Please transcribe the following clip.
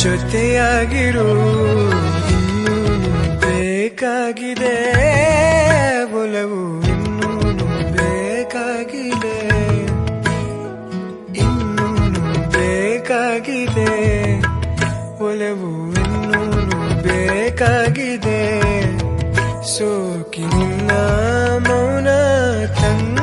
ಜೊತೆಯಾಗಿರು ಇನ್ನೂನು ಬೇಕಾಗಿದೆ ಒಲವು ಇನ್ನೂನು ಬೇಕಾಗಿದೆ ಇನ್ನೂನು ಬೇಕಾಗಿದೆ ಒಲವು ಇನ್ನೂನು ಬೇಕಾಗಿದೆ ಸೋಕಿನ ಮೌನ ತಂಗ